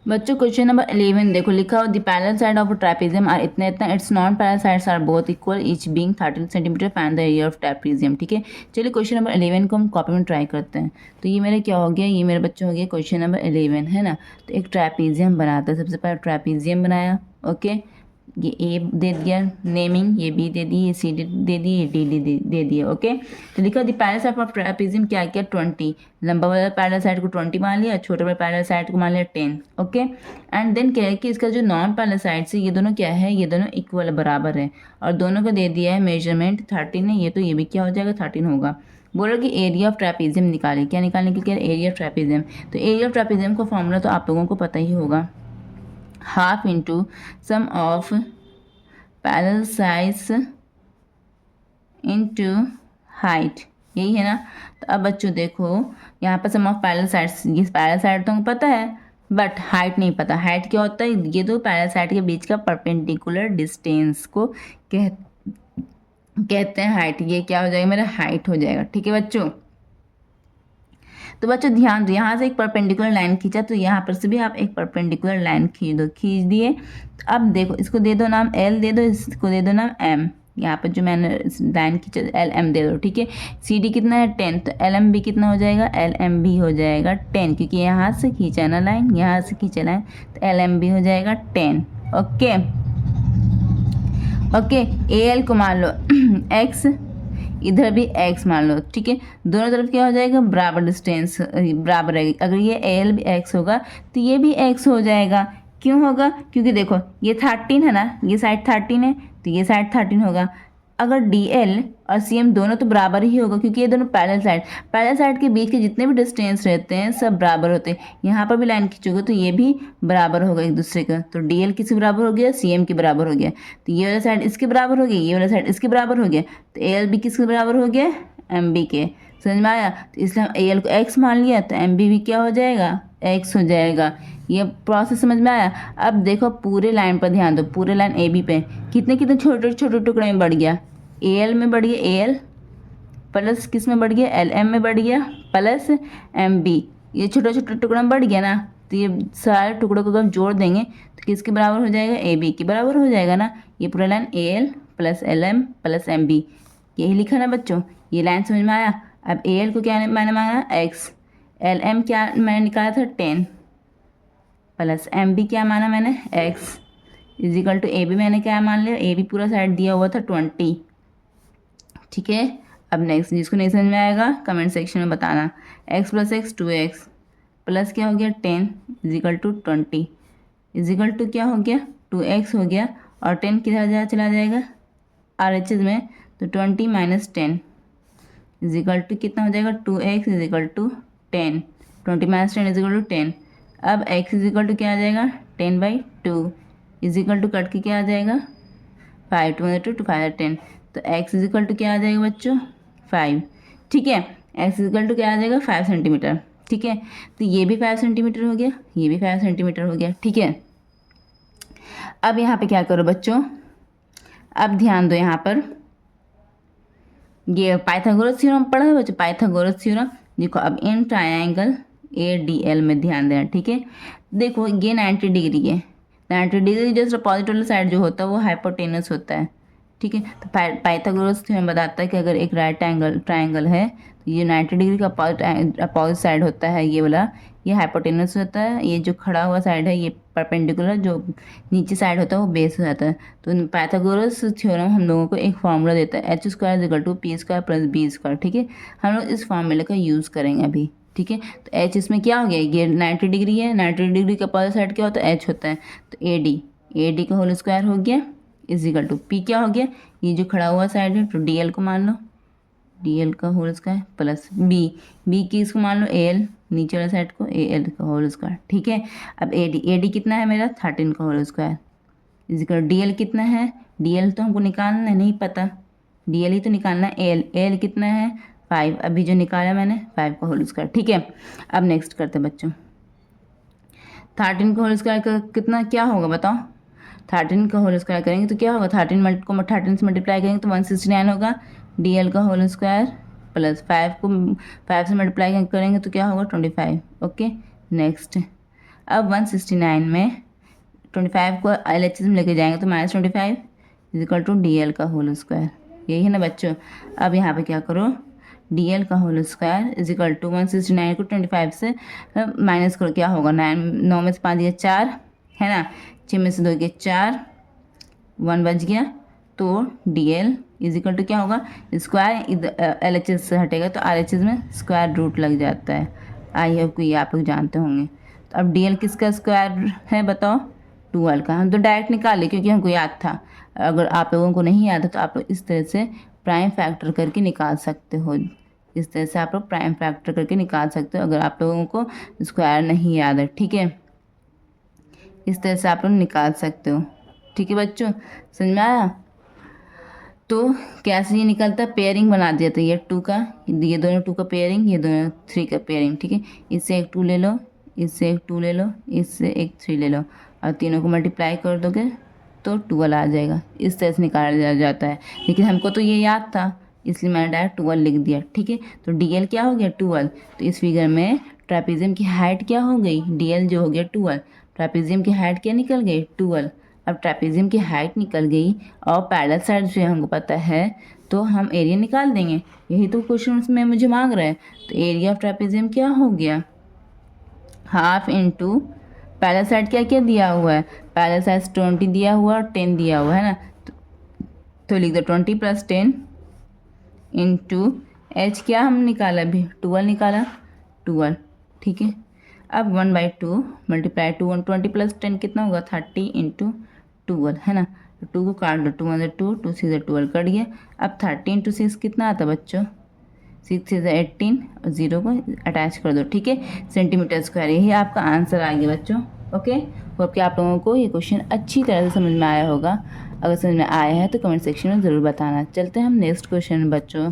बच्चों question number 11 देखो, लिखा हो the parallel side of trapezium are इतना इतना, its non parallel sides are both equal each being 13 centimeter, find the area of trapezium. ठीक है, चलिए क्वेश्चन नंबर 11 को हम कॉपी में ट्राई करते हैं। तो ये मेरे क्या हो गया, ये मेरे बच्चों हो गया क्वेश्चन नंबर 11 है ना। तो एक ट्रेपेजियम बनाते हैं, सबसे पहले ट्रेपेजियम बनाया। ओके, ये ए दे दिया नेमिंग, ये बी दे दी, ये सी दे दी, ये डी दे दिया। ओके, तो लिखा दी पैरेलल साइड ऑफ ट्रेपेजियम क्या किया 20, लंबा वाला पैरेलल साइड को 20 मान लिया, छोटे वाले पैरेलल साइड को मान लिया 10। ओके, एंड देन क्या है कि इसका जो नॉन पैरेलल साइड से ये दोनों क्या है, ये दोनों इक्वल बराबर है, और दोनों को दे दिया है मेजरमेंट 13 है, ये तो ये भी क्या हो जाएगा 13 होगा। बोलो कि एरिया ऑफ ट्रेपेजियम निकाले, क्या निकालने के लिए, एरिया ऑफ ट्रेपेजियम। तो एरिया ऑफ ट्रेपेजियम का फॉर्मूला तो आप लोगों को पता ही होगा, half into sum of parallel sides into height, यही है ना। तो अब बच्चों देखो, यहाँ पर सम ऑफ पैरेलल साइड्स, ये पैरेलल साइड तो पता है बट हाइट नहीं पता। हाइट क्या होता है, ये दो पैरेलल साइड के बीच का परपेंडिकुलर डिस्टेंस को कहते हैं हाइट। ये क्या हो जाएगा, मेरा हाइट हो जाएगा। ठीक है बच्चों, तो बच्चों ध्यान दो, यहाँ से एक परपेंडिकुलर लाइन खींचा, तो यहाँ पर से भी आप एक परपेंडिकुलर लाइन खींच दिए। तो अब देखो, इसको दे दो नाम एल दे दो, इसको दे दो नाम एम। यहाँ पर जो मैंने लाइन खींचा एल एम दे दो। ठीक है, सी डी कितना है 10, तो एल एम भी कितना हो जाएगा, एल एम भी हो जाएगा 10, क्योंकि यहाँ से खींचा ना लाइन, यहाँ से खींचा लाइन, तो एल एम भी हो जाएगा 10। ओके ओके, ए एल को मान लो एक्स, इधर भी x मान लो। ठीक है, दोनों तरफ क्या हो जाएगा, बराबर डिस्टेंस बराबर रहेगी। अगर ये एल भी x होगा तो ये भी x हो जाएगा। क्यों होगा, क्योंकि देखो ये 13 है ना, ये साइड 13 है, तो ये साइड 13 होगा। अगर DL और CM दोनों तो बराबर ही होगा, क्योंकि ये दोनों पैरेलल साइड के बीच के जितने भी डिस्टेंस रहते हैं सब बराबर होते हैं। यहाँ पर भी लाइन खींचोगे तो ये भी बराबर होगा एक दूसरे का। तो DL किसके बराबर हो गया, CM के बराबर हो गया। तो ये वाला साइड इसके बराबर हो गया, ये वाला साइड इसके बराबर हो गया, तो AL भी किसके बराबर हो गया, MB के। समझ में आया, तो इसलिए हम AL को x मान लिया, तो MB भी क्या हो जाएगा, x हो जाएगा। ये प्रोसेस समझ में आया। अब देखो पूरे लाइन पर ध्यान दो, पूरे लाइन AB पे कितने कितने छोटे छोटे टुकड़े में बढ़ गया, AL में बढ़ गया AL, प्लस किस में बढ़ गया, LM में बढ़ गया, प्लस MB। ये छोटे छोटे टुकड़ा में बढ़ गया ना, तो ये सारे टुकड़ों को अगर हम जोड़ देंगे तो किसके बराबर हो जाएगा, AB के बराबर हो जाएगा ना। ये पूरा line AL plus LM plus MB, यही लिखा ना बच्चों। ये लाइन समझ में आया। अब AL को क्या मैंने मांगा x, LM क्या मैंने निकाला था 10, प्लस MB क्या माना मैंने x, इजिकल टू AB मैंने क्या मान लिया, AB पूरा साइड दिया हुआ था 20। ठीक है, अब नेक्स्ट, जिसको नहीं समझ में आएगा कमेंट सेक्शन में बताना। x plus x 2x plus क्या हो गया 10 इजिकल टू 20, इजिकल टू क्या हो गया 2x हो गया, और 10 किधर चला जाएगा RHS में, तो 20 माइनस 10 इजिकल टू कितना हो जाएगा 2x equal to 10, 20 minus 10 equal to 10। अब x इजिकल टू क्या आ जाएगा 10/2 इजिकल टू कट के क्या आ जाएगा 5, 2 2 5 10, तो x इजिकल टू क्या आ जाएगा बच्चों 5। ठीक है, x इजिकल टू क्या आ जाएगा 5 सेंटीमीटर। ठीक है, तो ये भी 5 सेंटीमीटर हो गया, ये भी 5 सेंटीमीटर हो गया। ठीक है, अब यहाँ पे क्या करो बच्चों, अब ध्यान दो, यहाँ पर ये पाइथागोरस थ्योरम पढ़ा है बच्चों, पाइथागोरस थ्योरम। देखो अब इन ट्रायंगल ADL में ध्यान देना। ठीक है, देखो ये 90 डिग्री है, 90 डिग्री जस्ट अपोजिट वाला साइड जो होता है वो हाइपोटेनस होता है। ठीक है, तो पाइथागोरस थ्योरम बताता है कि अगर एक राइट एंगल ट्रायंगल है तो ये 90 डिग्री का अपोजिट साइड होता है, ये वाला ये हाइपोटेनस होता है, ये जो खड़ा हुआ साइड है ये परपेंडिकुलर, जो नीचे साइड होता है वो बेस हो जाता है। तो पाइथागोरस थ्योरम हम लोगों को एक फार्मूला देता है h² = p² + b²। ठीक है, हम लोग इस फार्मूले का यूज़ करेंगे अभी। ठीक है, तो h इसमें क्या हो गया, ये 90 डिग्री है, 90 डिग्री का अपोजिट साइड क्या होता है h होता है, तो AD का होल स्क्वायर हो गया इजिकल टू p क्या हो गया, ये जो खड़ा हुआ साइड है तो DL को मान लो, DL का होल स्क्वायर प्लस B की इसको मान लो AL, नीचे वाला साइड को AL का होल स्क्वायर। ठीक है, अब AD कितना है मेरा 13 का होल स्क्वायर इजिकल DL कितना है, DL तो हमको निकालना है, नहीं पता, DL ही तो निकालना है। AL कितना है 5, अभी जो निकाला मैंने 5 का होल स्क्वायर। ठीक है, अब नेक्स्ट करते हैं बच्चों, 13 का होल स्क्वायर का कितना क्या होगा बताओ, 13 का होल स्क्वायर करेंगे तो क्या होगा, 13 को 13 से मल्टीप्लाई करेंगे तो 169 होगा, DL का होल स्क्वायर प्लस 5 को 5 से मल्टीप्लाई करेंगे तो क्या होगा 25। ओके, नेक्स्ट अब 169 में 25 को LHS में लेके जाएंगे तो -25 इज इक्वल टू DL का होल स्क्वायर, यही है ना बच्चों। अब यहाँ पे क्या करो, DL का whole square is equal to 169 को 25 से माइनस करो, क्या होगा 9 में से 5 दिया 4 है ना, 6 में से 2 के 4, 1 बच गया। तो DL इज इक्वल टू क्या होगा, स्क्वायर इधर LHS से हटेगा तो RHS में स्क्वायर रूट लग जाता है। आई होप कि ये आप लोग जानते होंगे। तो अब DL किसका स्क्वायर है बताओ, 12 का। हम तो डायरेक्ट निकाले क्योंकि हमको याद था। अगर आप लोगों को नहीं याद है तो आप लोग इस तरह से प्राइम फैक्टर करके निकाल सकते हो, इस तरह से आप लोग प्राइम फैक्टर करके निकाल सकते हो अगर आप लोगों को स्क्वायर नहीं याद है, ठीक है। इस तरह से आप लोग निकाल सकते हो, ठीक है बच्चों, समझ में आया। तो कैसे ये निकलता, पेयरिंग बना दिया था, ये 2 का, ये दोनों 2 का पेयरिंग, ये दोनों 3 का पेयरिंग, ठीक है। इससे एक 2 ले लो, इससे एक 2 ले लो, इससे एक 3 ले लो और तीनों को मल्टीप्लाई कर दोगे तो 12 आ जाएगा। इस तरह से निकाला जाता है, लेकिन हमको तो ये याद था इसलिए मैंने डायरेक्ट 12 लिख दिया, ठीक है। तो DL क्या हो गया 12। तो इस फिगर में ट्रापेजियम की हाइट क्या हो गई, DL जो हो गया 12, ट्रापेजियम की हाइट क्या निकल गई 12। अब ट्रापेजियम की हाइट निकल गई और पैरेलल साइड से हमको पता है तो हम एरिया निकाल देंगे, यही तो क्वेश्चन में मुझे मांग रहा है। तो एरिया ऑफ ट्रापेजियम क्या हो गया, हाफ इंटू पैरेलल साइड क्या क्या दिया हुआ है, पैरेलल साइड 20 दिया हुआ और 10 दिया हुआ है ना, तो लिख दो 20 + 10 इंटू H क्या हम निकाला अभी 12 निकाला 12, ठीक है। अब 1/2 मल्टीप्लाई 2 20 + 10 कितना होगा 30 इंटू 12 है ना। तो 2 को काट दो, 2 × 2 2 6 12 कट गया। अब 30 × 6 कितना आता बच्चों, 6 6 18 और 0 को अटैच कर दो, ठीक है, सेंटीमीटर स्क्वायर। यही आपका आंसर आ गया बच्चों, ओके। होप कि आप लोगों को ये क्वेश्चन अच्छी तरह से समझ में आया होगा। अगर समझ में आया है तो कमेंट सेक्शन में ज़रूर बताना। चलते हैं हम नेक्स्ट क्वेश्चन में बच्चों।